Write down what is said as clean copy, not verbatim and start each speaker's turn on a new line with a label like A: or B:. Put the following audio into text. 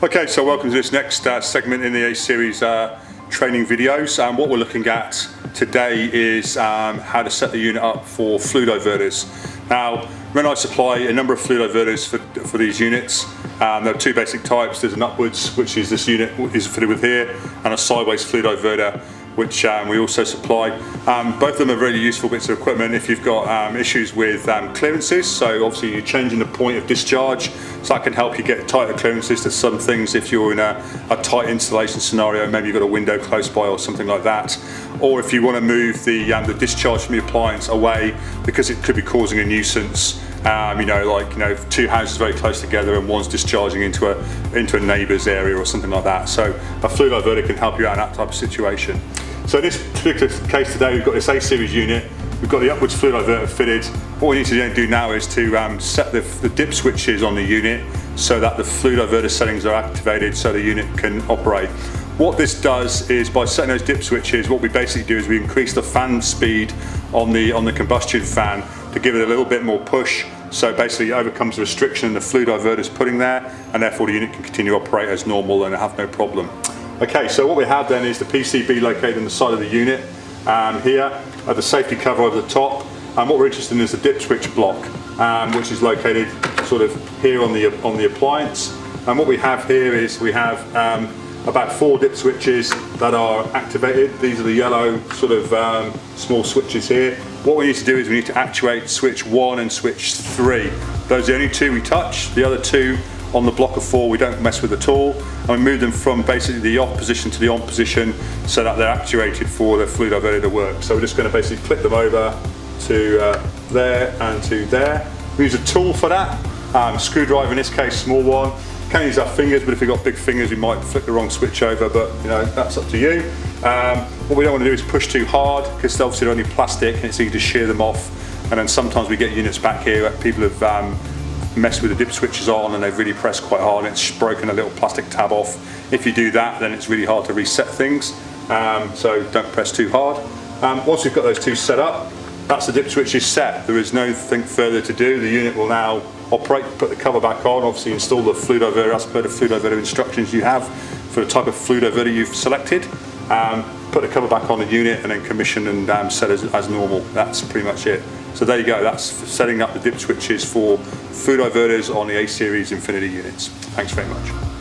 A: Okay, so welcome to this next segment in the A-Series training videos. What we're looking at today is how to set the unit up for flue diverters. Now, I supply a number of flue diverters for these units. There are two basic types. There's an upwards, which is this unit is fitted with here, and a sideways flue diverter, which we also supply. Both of them are really useful bits of equipment if you've got issues with clearances. So obviously you're changing the point of discharge, so that can help you get tighter clearances to some things if you're in a tight installation scenario. Maybe you've got a window close by or something like that. Or if you want to move the discharge from the appliance away because it could be causing a nuisance. Two houses very close together and one's discharging into a neighbour's area or something like that. So a flue diverter can help you out in that type of situation. So in this particular case today, we've got this A-Series unit. We've got the upwards flue diverter fitted. What we need to do now is to set the dip switches on the unit so that the flue diverter settings are activated so the unit can operate. What this does is, by setting those dip switches, what we basically do is we increase the fan speed on the combustion fan to give it a little bit more push, so basically it overcomes the restriction the flue diverter is putting there, and therefore the unit can continue to operate as normal and have no problem. Okay, so what we have then is the PCB located on the side of the unit here, the safety cover over the top, and what we're interested in is the dip switch block, which is located sort of here on the appliance. And what we have here is we have about 4 dip switches that are activated. These are the yellow sort of small switches here. What we need to do is we need to actuate switch 1 and switch 3. Those are the only 2 we touch. The other 2 on the block of 4 we don't mess with at all. And we move them from basically the off position to the on position so that they're actuated for the flue diverter to work. So we're just going to basically click them over to there and to there. We use a tool for that, screwdriver in this case, small one. Can use our fingers, but if we've got big fingers we might flick the wrong switch over, but that's up to you. What we don't want to do is push too hard, because obviously they're only plastic and it's easy to shear them off. And then sometimes we get units back here where people have messed with the dip switches on and they've really pressed quite hard and it's broken a little plastic tab off. If you do that, then it's really hard to reset things, so don't press too hard. Once we've got those 2 set up, that's the dip switches set. There is nothing further to do. The unit will now operate. Put the cover back on, obviously install the flue diverter as per the flue diverter instructions you have for the type of flue diverter you've selected. Put the cover back on the unit and then commission and set as normal. That's pretty much it. So there you go, that's setting up the dip switches for flue diverters on the A-Series Infinity units. Thanks very much.